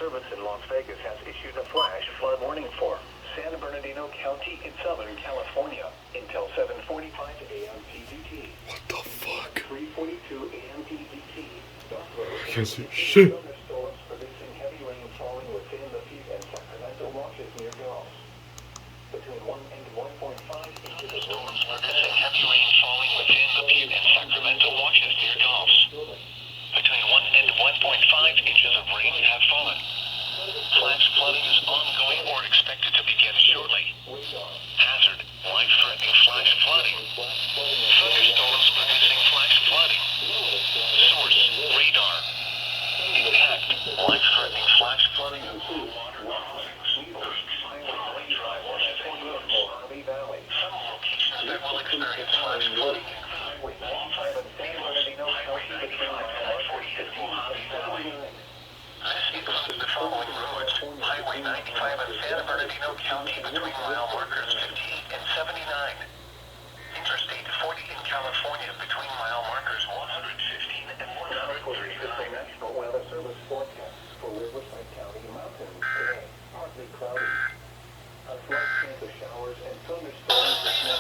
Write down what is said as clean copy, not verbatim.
Service in Las Vegas has issued a flash flood warning for San Bernardino County in Southern California until 7:45 a.m. PDT. What the fuck? 3:42 a.m. PDT. I can't see shit. Thunderstorms producing heavy rain falling within the Butte and Sacramento watches near Gulf. Between 1 and 1.5 inches of rain. Producing heavy rain falling within the Butte and Sacramento watches near Gulf. Between 1 and 1.5 inches of rain have fallen. Flash flooding is ongoing or expected to begin shortly. Hazard, life-threatening flash flooding. Thunderstorms producing flash flooding. Source, radar. Impact, life-threatening flash flooding. Some locations that will experience flash flooding include San Bernardino County between I-40 and Mojave Valley. This includes the following roads: Highway 95 in San Bernardino County between mile markers 58 and 79. Interstate 40 in California between mile markers 115 and 130. National Weather Service forecast for Riverside County mountains today. Partly cloudy. A slight chance of showers and thunderstorms.